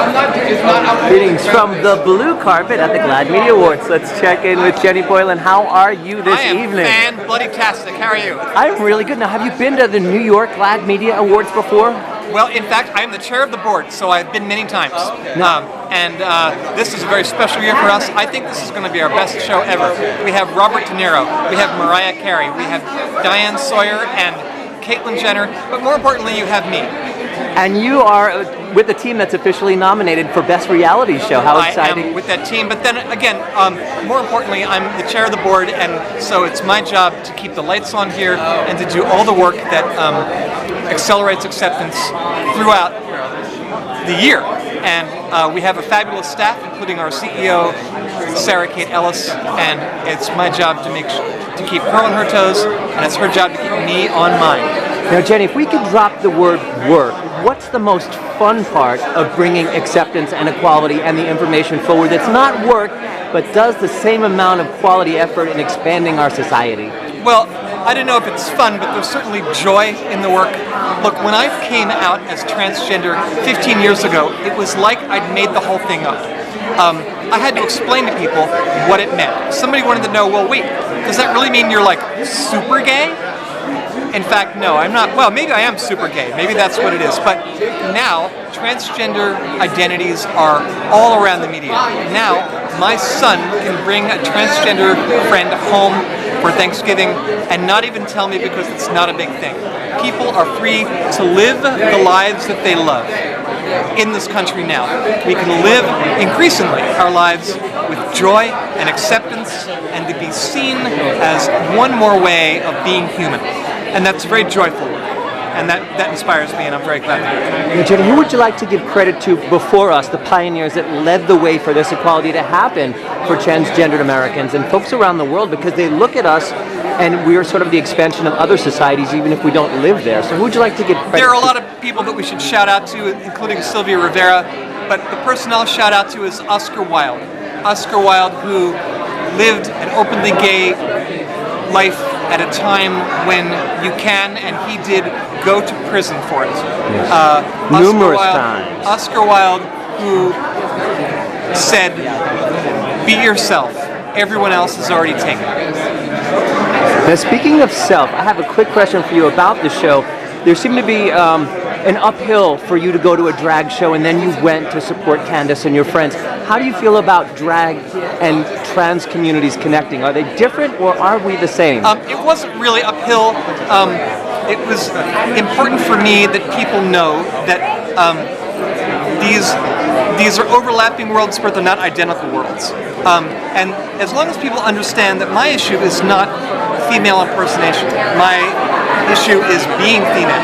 Greetings from the blue carpet at the GLAAD Media Awards. Let's check in with Jenny Boylan. How are you this evening? I am fan-bloody-tastic. How are you? I'm really good. Now, have you been to the New York GLAAD Media Awards before? Well, in fact, I am the chair of the board, so I've been many times. This is a very special year for us. I think this is going to be our best show ever. We have Robert De Niro, we have Mariah Carey, we have Diane Sawyer and Caitlyn Jenner, but more importantly, you have me. And you are with the team that's officially nominated for Best Reality Show. How exciting. I am with that team, but then again, more importantly, I'm the chair of the board, and so it's my job to keep the lights on here and to do all the work that accelerates acceptance throughout the year. And we have a fabulous staff, including our CEO, Sarah Kate Ellis, and it's my job to keep her on her toes, and it's her job to keep me on mine. Now, Jenny, if we could drop the word work, what's the most fun part of bringing acceptance and equality and the information forward that's not work, but does the same amount of quality effort in expanding our society? Well, I don't know if it's fun, but there's certainly joy in the work. Look, when I came out as transgender 15 years ago, it was like I'd made the whole thing up. I had to explain to people what it meant. Somebody wanted to know, well, wait, does that really mean you're like super gay? In fact, no, I'm not. Well, maybe I am super gay. Maybe that's what it is. But now, transgender identities are all around the media. Now, my son can bring a transgender friend home for Thanksgiving and not even tell me because it's not a big thing. People are free to live the lives that they love in this country now. We can live, increasingly, our lives with joy and acceptance and to be seen as one more way of being human. And that's very joyful work, and that inspires me, and I'm very glad to do it. Now, Jenny, who would you like to give credit to before us, the pioneers that led the way for this equality to happen for transgendered Americans and folks around the world, because they look at us and we are sort of the expansion of other societies, even if we don't live there. So who would you like to give credit to? There are a lot of people that we should shout out to, including Sylvia Rivera, but the person I'll shout out to is Oscar Wilde. Oscar Wilde, who lived an openly gay life at a time when you can, and he did go to prison for it. Yes. Numerous times. Oscar Wilde, who said, "Be yourself. Everyone else is already taken." Now, speaking of self, I have a quick question for you about the show. There seemed to be an uphill for you to go to a drag show, and then you went to support Candace and your friends. How do you feel about drag and trans communities connecting? Are they different, or are we the same? It wasn't really uphill. It was important for me that people know that these are overlapping worlds, but they're not identical worlds. And as long as people understand that my issue is not female impersonation, my issue is being female.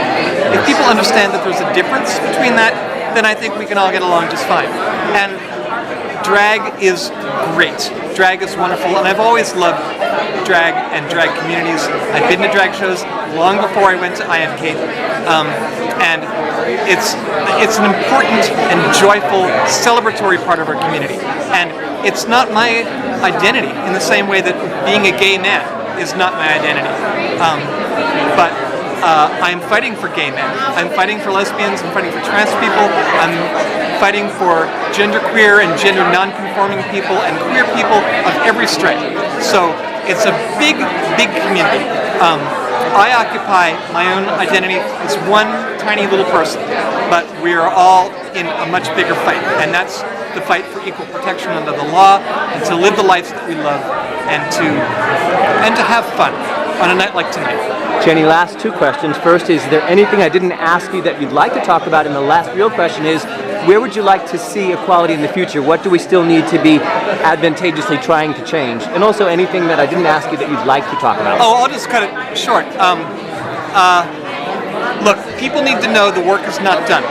If people understand that there's a difference between that, then I think we can all get along just fine. And drag is great. Drag is wonderful, and I've always loved drag and drag communities. I've been to drag shows long before I went to IMK, and it's an important and joyful, celebratory part of our community. And it's not my identity in the same way that being a gay man is not my identity. But I'm fighting for gay men. I'm fighting for lesbians. I'm fighting for trans people. I'm fighting for genderqueer and gender non-conforming people and queer people of every stripe. So it's a big, big community. I occupy my own identity as one tiny little person, but we are all in a much bigger fight, and that's the fight for equal protection under the law, and to live the lives that we love, and to have fun on a night like tonight. Jenny, last two questions. First, is there anything I didn't ask you that you'd like to talk about? And the last real question is, where would you like to see equality in the future? What do we still need to be advantageously trying to change? And also anything that I didn't ask you that you'd like to talk about? Oh, I'll just cut it short. Look, people need to know the work is not done.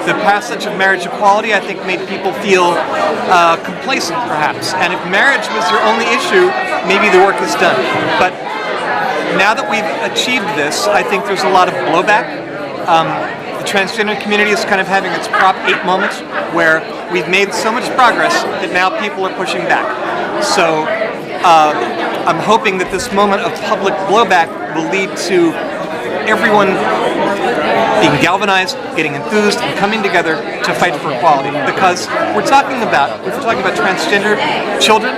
The passage of marriage equality, I think, made people feel complacent, perhaps. And if marriage was your only issue, maybe the work is done. But now that we've achieved this, I think there's a lot of blowback. The transgender community is kind of having its Prop 8 moment, where we've made so much progress that now people are pushing back. So I'm hoping that this moment of public blowback will lead to everyone being galvanized, getting enthused, and coming together to fight for equality. Because if we're talking about transgender children,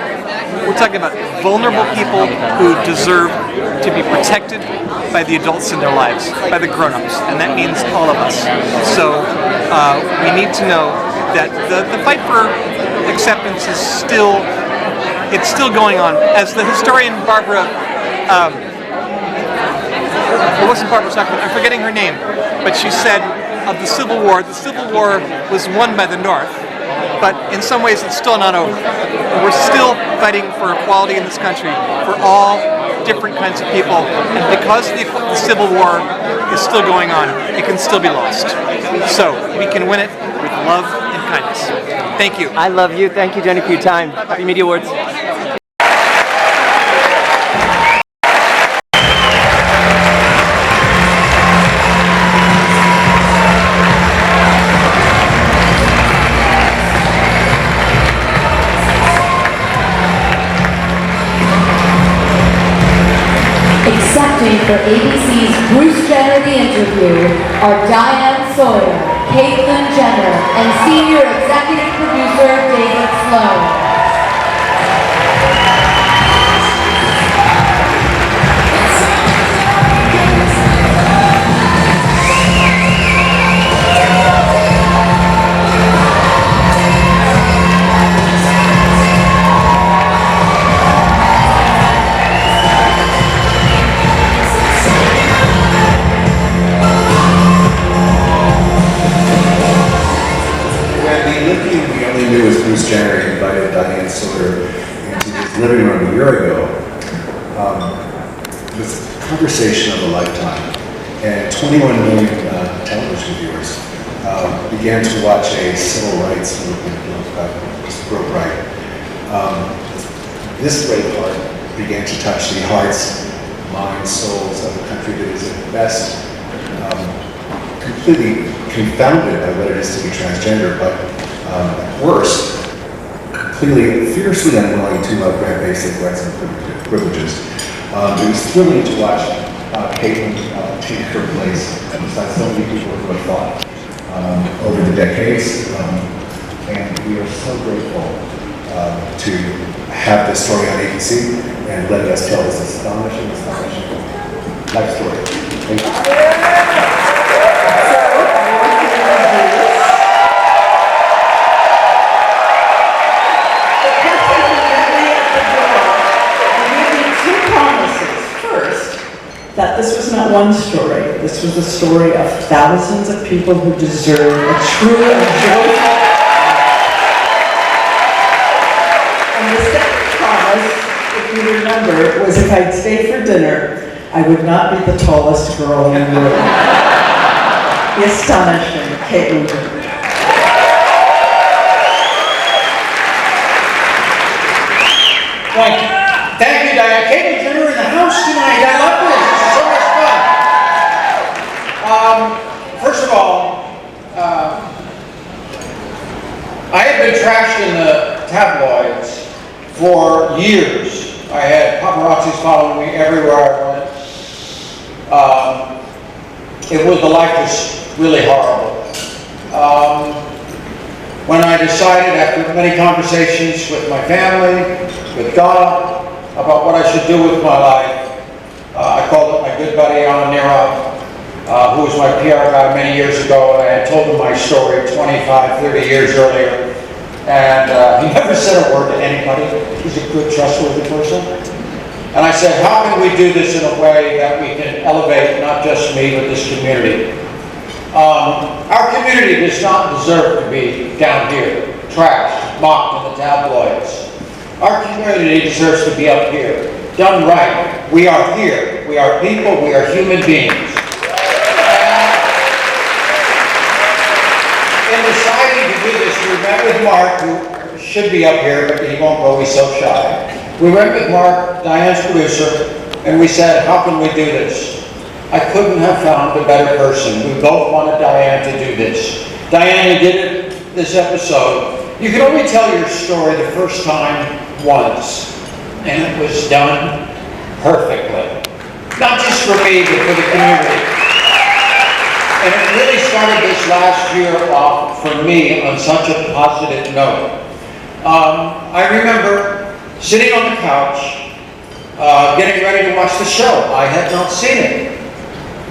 we're talking about vulnerable people who deserve to be protected by the adults in their lives, by the grown-ups, and that means all of us. So we need to know that the fight for acceptance is still going on. As the historian Barbara, it wasn't Barbara Stockman, I'm forgetting her name, but she said of the Civil War was won by the North, but in some ways it's still not over. We're still fighting for equality in this country for all different kinds of people, and because the Civil War is still going on, it can still be lost. So we can win it with love and kindness. Thank you. I love you. Thank you, Jenny, for your time. Happy Media Awards. Accepting for ABC's Bruce Jenner the Interview are Diane Sawyer, Caitlyn Jenner, and Senior Executive Producer David Sloan. Bruce Jenner invited Diane Sawyer into his living room a year ago. It was a conversation of a lifetime, and 21 million television viewers began to watch a civil rights movement just broke right. This brave heart began to touch the hearts, minds, souls of a country that is at best completely confounded by what it is to be transgender, but at worst, completely, fiercely unwilling to grant basic rights and privileges. It was thrilling to watch Caitlyn take her place beside so many people who have fought over the decades, and we are so grateful to have this story on ABC and letting us tell this astonishing life story. Thank you. That this was not one story. This was the story of thousands of people who deserve a true and joyful life. And the second promise, if you remember, was if I'd stay for dinner, I would not be the tallest girl in the room. The astonishing Ketel One. Thank you, Diane. Ketel Jenner in the house tonight. I love this. So much fun. First of all, I had been trashed in the tabloids for years. I had paparazzis following me everywhere I went. The life was really horrible. When I decided, after many conversations with my family, with God, about what I should do with my life, I called up my good buddy Newell, who was my PR guy many years ago, and I had told him my story 25, 30 years earlier, and he never said a word to anybody. He's a good, trustworthy person. And I said, how can we do this in a way that we can elevate not just me, but this community? Our community does not deserve to be down here, trashed, mocked in the tabloids. Our community deserves to be up here, done right. We are here. We are people. We are human beings. In deciding to do this, we met with Mark, who should be up here, but he won't go. He's so shy. We went with Mark, Diane's producer, and we said, how can we do this? I couldn't have found a better person. We both wanted Diane to do this. Diane, you did it this episode. You can only tell your story the first time once, and it was done perfectly. Not just for me, but for the community. And it really started this last year off for me on such a positive note. I remember sitting on the couch, getting ready to watch the show. I had not seen it.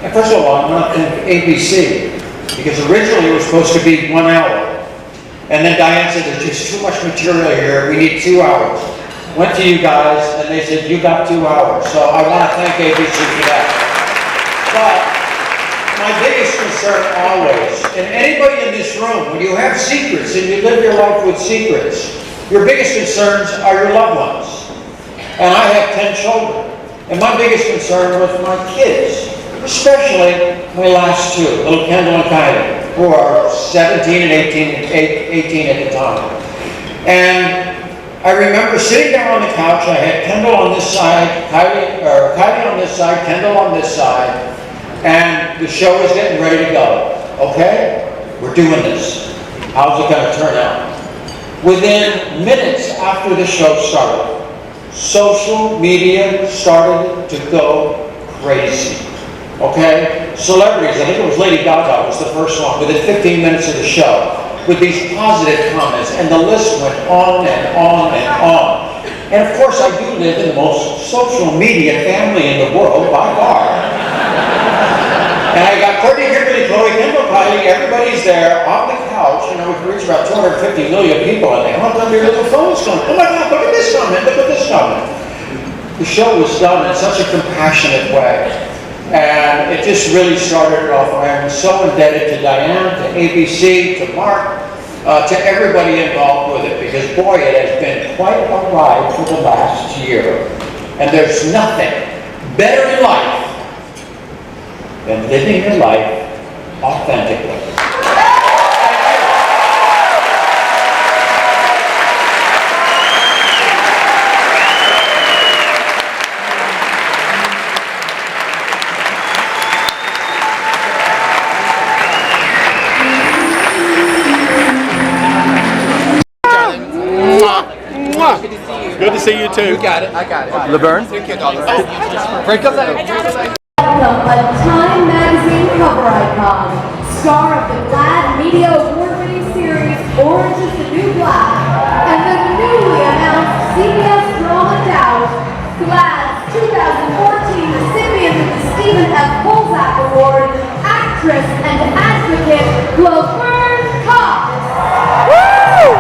And first of all, I'm not in ABC, because originally it was supposed to be 1 hour. And then Diane said, there's just too much material here, we need 2 hours. Went to you guys, and they said, you got 2 hours. So I want to thank ABC for that. But my biggest concern always, and anybody in this room, when you have secrets and you live your life with secrets, your biggest concerns are your loved ones. And I have 10 children. And my biggest concern was my kids, especially my last two, little Kendall and Kylie, who are 17 and 18 at the time. And I remember sitting down on the couch. I had Kendall on this side, Kylie on this side, Kendall on this side, and the show was getting ready to go. Okay, we're doing this. How's it going to turn out? Within minutes after the show started, social media started to go crazy. Okay, celebrities, I think it was Lady Gaga was the first one, within 15 minutes of the show, with these positive comments, and the list went on and on and on. And of course, I do live in the most social media family in the world, by far. And I got Courtney, Kimberly, Chloe, Kendall, Kylie, everybody's there on the couch, and we can reach about 250 million people, and they hung on their little phones going, oh my God, look at this comment, look at this comment. The show was done in such a compassionate way. And it just really started off. I'm so indebted to Diane, to ABC, to Mark, to everybody involved with it, because boy, it has been quite a ride for the last year. And there's nothing better in life than living your life authentically. Good to see you too. You got it. I got it. Laverne? Break up that. Welcome, a Time magazine cover icon, star of the GLAAD Media Award-winning series Orange is the New Black, and the newly announced CBS drama Doubt, GLAAD's 2014 recipient of the Stephen F. Kolzak Award, actress and advocate Laverne Cox. Woo!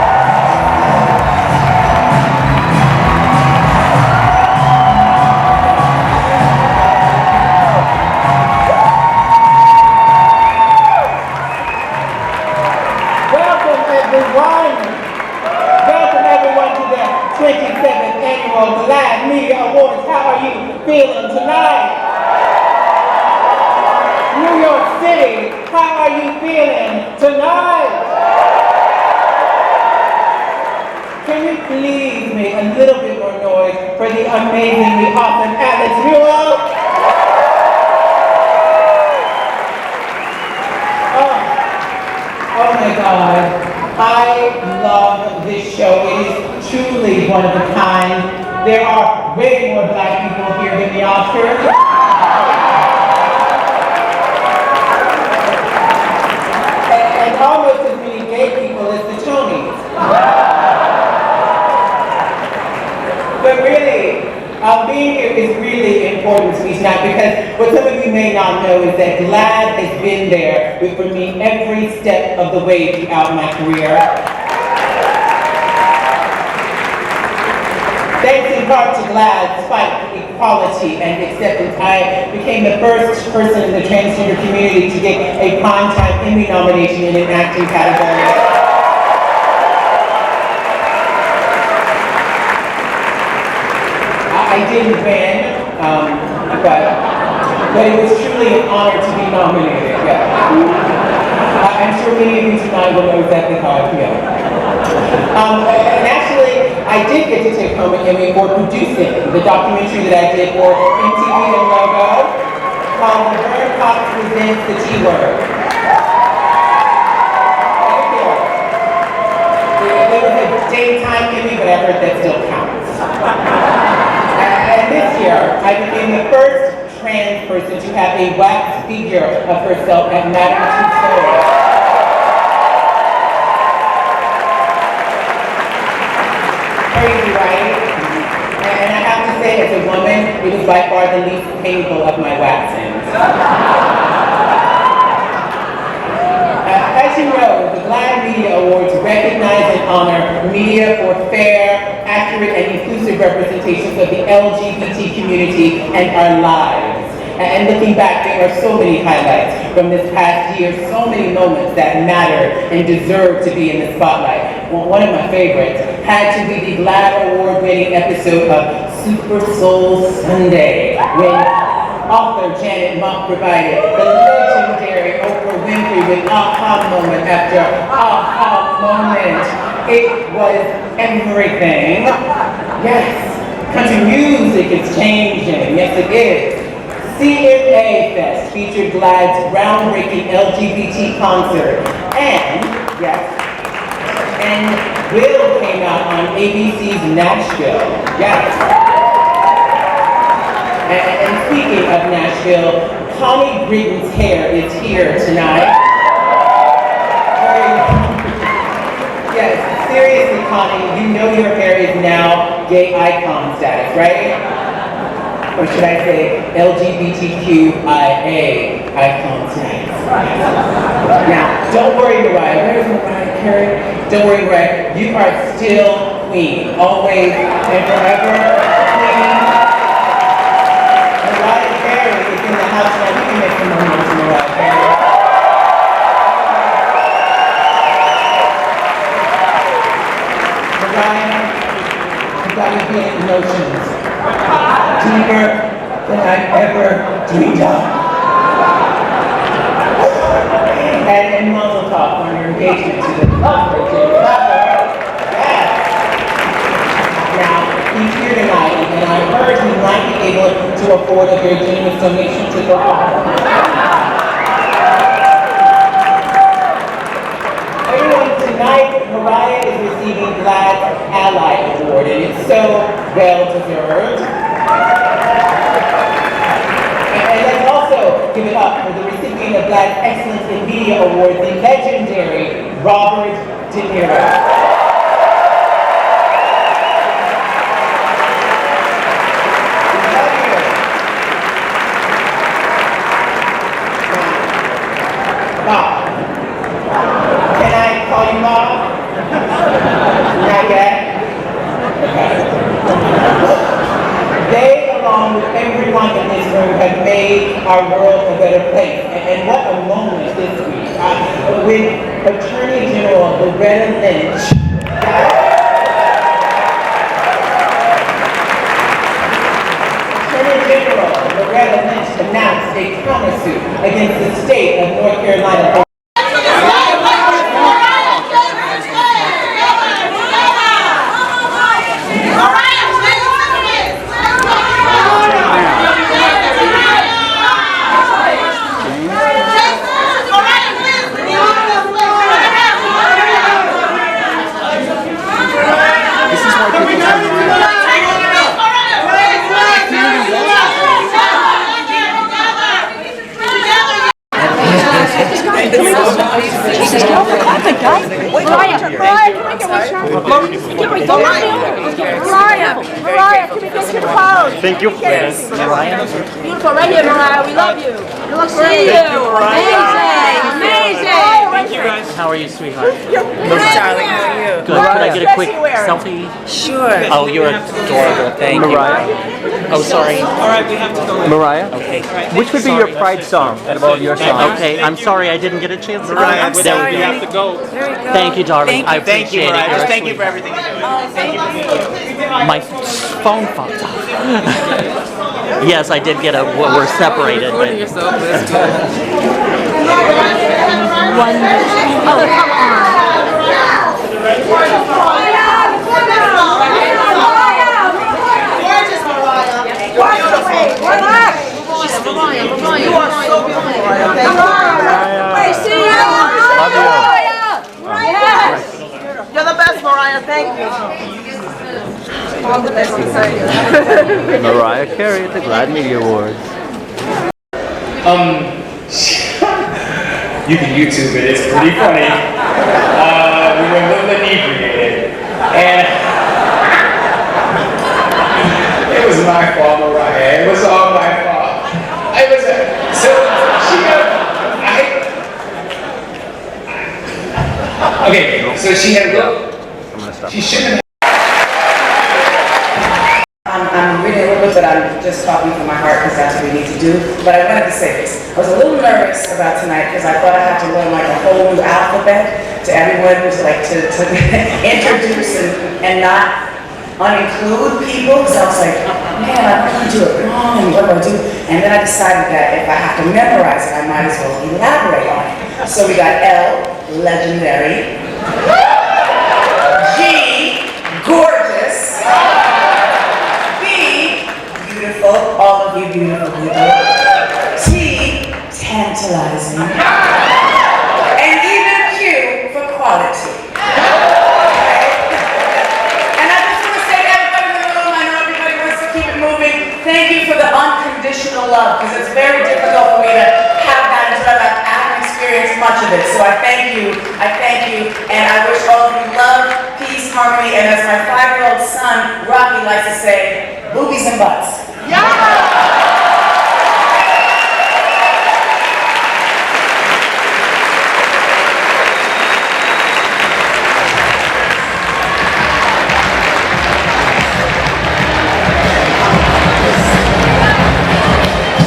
Welcome everyone to the 27th Annual GLAAD Media Awards. How are you feeling tonight? New York City, how are you feeling tonight? Can you please make a little bit more noise for the amazingly awesome Alex Newell? Oh my God. I love this show. It is truly one of a kind. There are way more black people here than the Oscars. And almost as many gay people as the Tonys. But really, being here is really important to me tonight, because what some of you may not know is that GLAAD has been there for me every step of the way throughout my career. Thanks in part to GLAAD's fight for equality and acceptance, I became the first person in the transgender community to get a Primetime Emmy nomination in an acting category. I didn't win, but it was truly an honor to be nominated. Yeah. I'm sure many of you tonight will know exactly how I feel. And actually, I did get to take home an Emmy for producing the documentary that I did for MTV and Logo called Laverne Cox Presents the T-Word. It was a daytime Emmy, but I heard that still counts. And this year, I became the first trans person to have a wax figure of herself at Madame Tussauds. Crazy, right? And I have to say, as a woman, it was by far the least painful of my waxings. As you know, the GLAAD Media Awards recognize and honor media for fair, accurate, and inclusive representations of the LGBT community and our lives. And looking back, there are so many highlights from this past year, so many moments that matter and deserve to be in the spotlight. Well, one of my favorites had to be the GLAAD Award-winning episode of Super Soul Sunday, when author Janet Mock provided the legendary Oprah Winfrey with aha moment after aha moment. It was everything. Yes, country music is changing. Yes, it is. CMA Fest featured GLAAD's groundbreaking LGBT concert. And, yes, and Will came out on ABC's Nashville. Yes. And speaking of Nashville, Connie Britton's hair is here tonight. Yes, seriously, Connie, you know your hair is now gay icon status, right? Or should I say LGBTQIA icon status? Now, don't worry, Mariah. Where's Mariah Carey? Don't worry, Mariah. You are still queen, always and forever queen. Mariah Carey is in the house now. You can make some money to Mariah Carey. Mariah, you got me feeling emotions deeper than I've ever dreamed of. And Mazel Tov on your engagement to the lovely Jenny Boylan. Yes. Now, he's here tonight, and I heard he might be able to afford a very generous donation to the Everyone, tonight, Mariah is receiving GLAAD's Ally Award, and it's so well deserved. And let's also give it up for the recipient of GLAAD's Excellence in Media Award, the legendary Robert De Niro. Bob. Can I call you Bob? Not yet? Okay. They, along with everyone in this room, have made our world a better place. And what a moment this week. With Attorney General Laverne Cox. Attorney General Laverne Cox announced a countersuit against the state of North Carolina. Mariah, can we get your pose? Thank you. Yes. Mariah. Beautiful, right here, Mariah. We love you. We love seeing you. Amazing, amazing. Thank you guys. How are you, sweetheart? Darling, how are you? Good. Could I get a quick selfie? Sure. Oh, you're adorable. Thank you. Oh, sorry. All right, we have to go. Mariah? Okay. Which would be your pride song out of all your songs? Okay, I'm sorry I didn't get a chance to I'm sorry. we have to go. There we go. Thank you, darling. I Thank you, appreciate Mariah. it. Just thank you for everything you're doing. Thank you for being here. My phone fucked up. Yes, I did get a. We're separated. But You are so beautiful, Mariah. Hey, see you. Love you. Yes. You're the best, Mariah. Thank you. All the best. Mariah Carey at the GLAAD Media Awards. You can YouTube it, it's pretty funny. We were a little inebriated, and it was my fault, Mariah. It was all my fault. So she had she shouldn't have. I'm reading a little bit, but I'm just talking from my heart because that's what we need to do. But I wanted to say this. I was a little nervous about tonight because I thought I had to learn like a whole new alphabet to everyone who's like to introduce and not uninclude people. Because I was like, man, I really do it wrong, and what do I do? And then I decided that if I have to memorize it, I might as well elaborate on it. So we got L, legendary. G, gorgeous. All of you beautiful people. T, tantalizing. And even Q for quality. Okay? And I just want to say to everybody in the room, I know everybody wants to keep it moving, thank you for the unconditional love, because it's very difficult for me to have that until I've experienced much of it. So I thank you, and I wish all of you love, peace, harmony, and as my 5-year-old son, Rocky, likes to say, boobies and butts.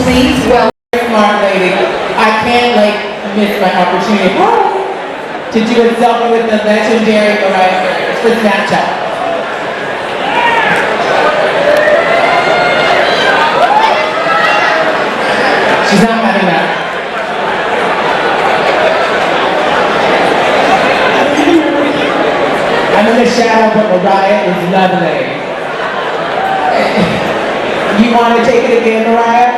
Please welcome smart lady. I can't miss my opportunity to do a selfie with the legendary Mariah Carey for Snapchat. She's not having that. I'm in the shadow, but Mariah is lovely. You want to take it again, Mariah?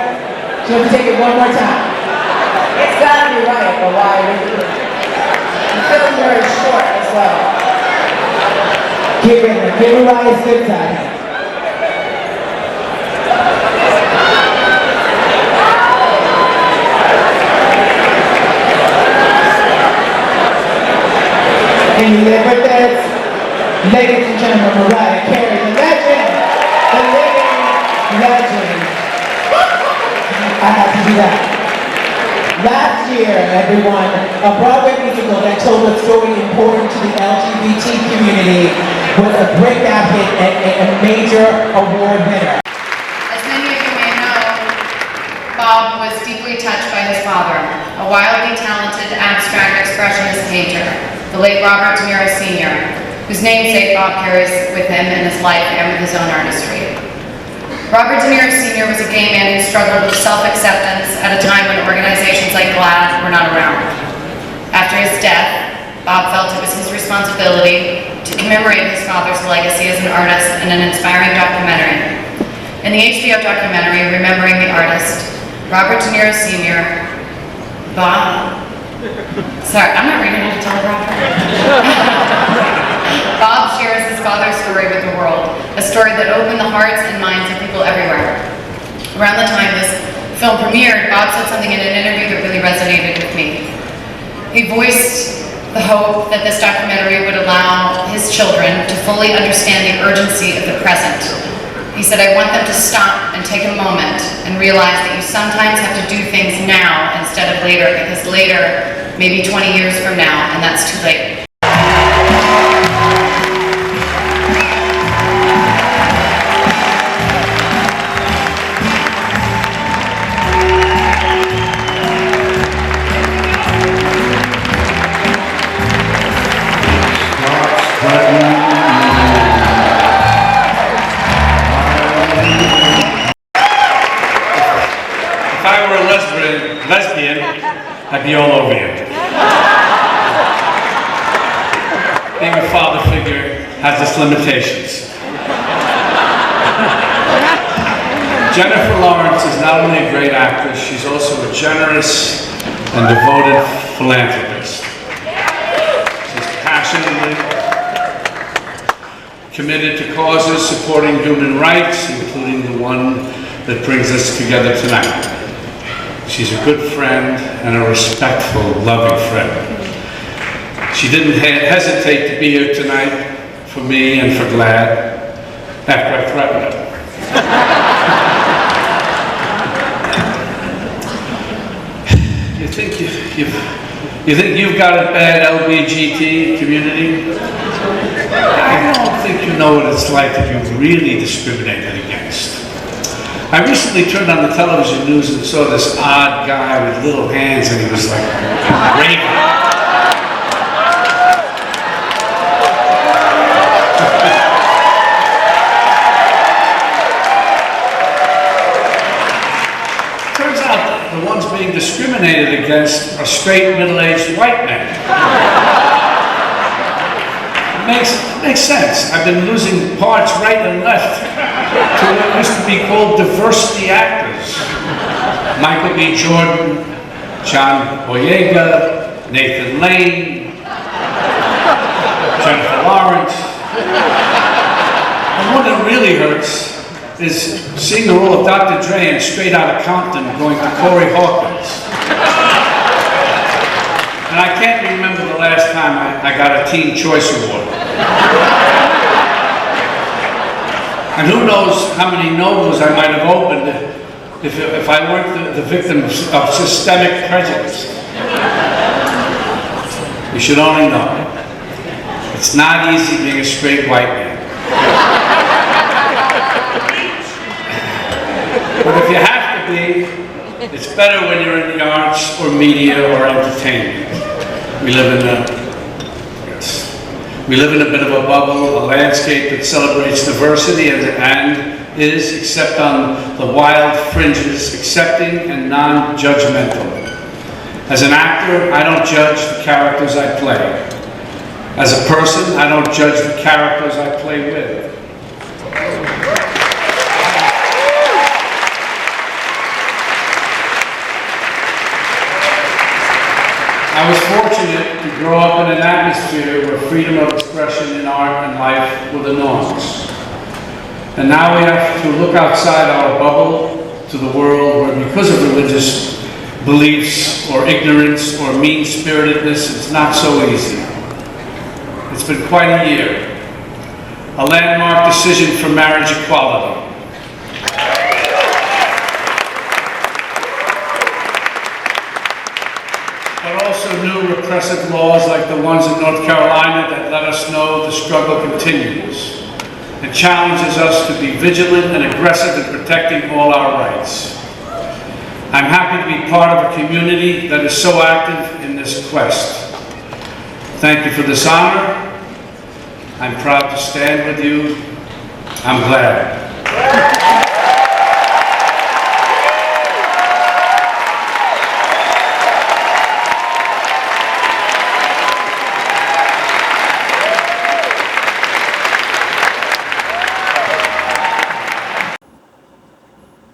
Do you want to take it one more time? It's gotta be right, Mariah. The film very short as well. Give Mariah's good side. Can you live with this? Ladies and gentlemen, Mariah Carey, the legend, the living legend. I have to do that. Last year, everyone, a Broadway musical that told a story important to the LGBT community was a breakout hit and a major award winner. As many of you may know, Bob was deeply touched by his father, a wildly talented abstract expressionist painter, the late Robert De Niro Sr., whose namesake Bob carries with him in his life and with his own artistry. Robert De Niro Sr. was a gay man who struggled with self-acceptance at a time when organizations like GLAAD were not around. After his death, Bob felt it was his responsibility to commemorate his father's legacy as an artist in an inspiring documentary. In the HBO documentary, Remembering the Artist, Robert De Niro Sr., Bob shares his father's story with the world, a story that opened the hearts and minds of people everywhere. Around the time this film premiered, Bob said something in an interview that really resonated with me. He voiced the hope that this documentary would allow his children to fully understand the urgency of the present. He said, I want them to stop and take a moment and realize that you sometimes have to do things now instead of later, because later, maybe 20 years from now, and that's too late. If I were a lesbian, I'd be all over you. Being a father figure has its limitations. Jennifer Lawrence is not only a great actress, she's also a generous and devoted philanthropist. She's passionately committed to causes supporting human rights, including the one that brings us together tonight. She's a good friend and a respectful, loving friend. She didn't hesitate to be here tonight for me and for GLAAD after I threatened her. You think you've got a bad LGBTQ community? I don't think you know what it's like to be really discriminated against. I recently turned on the television news and saw this odd guy with little hands, and he was like raving. Turns out that the ones being discriminated against are straight, middle-aged white men. It makes sense. I've been losing parts right and left to what used to be called diversity actors. Michael B. Jordan, John Boyega, Nathan Lane, Jennifer Lawrence. And what that really hurts is seeing the role of Dr. Dre in Straight Outta Compton going to Corey Hawkins. And I can't remember the last time I got a Teen Choice Award. And who knows how many Nobels I might have opened if I weren't the victim of systemic prejudice. You should only know, it's not easy being a straight white man. But if you have to be, it's better when you're in the arts or media or entertainment. We live in a bit of a bubble, a landscape that celebrates diversity and is, except on the wild fringes, accepting and non-judgmental. As an actor, I don't judge the characters I play. As a person, I don't judge the characters I play with. I was fortunate to grow up in an atmosphere where freedom of expression in art and life were the norms. And now we have to look outside our bubble to the world where, because of religious beliefs or ignorance or mean-spiritedness, it's not so easy. It's been quite a year. A landmark decision for marriage equality. But also new repressive laws like the ones in North Carolina that let us know the struggle continues. It challenges us to be vigilant and aggressive in protecting all our rights. I'm happy to be part of a community that is so active in this quest. Thank you for this honor. I'm proud to stand with you. I'm glad.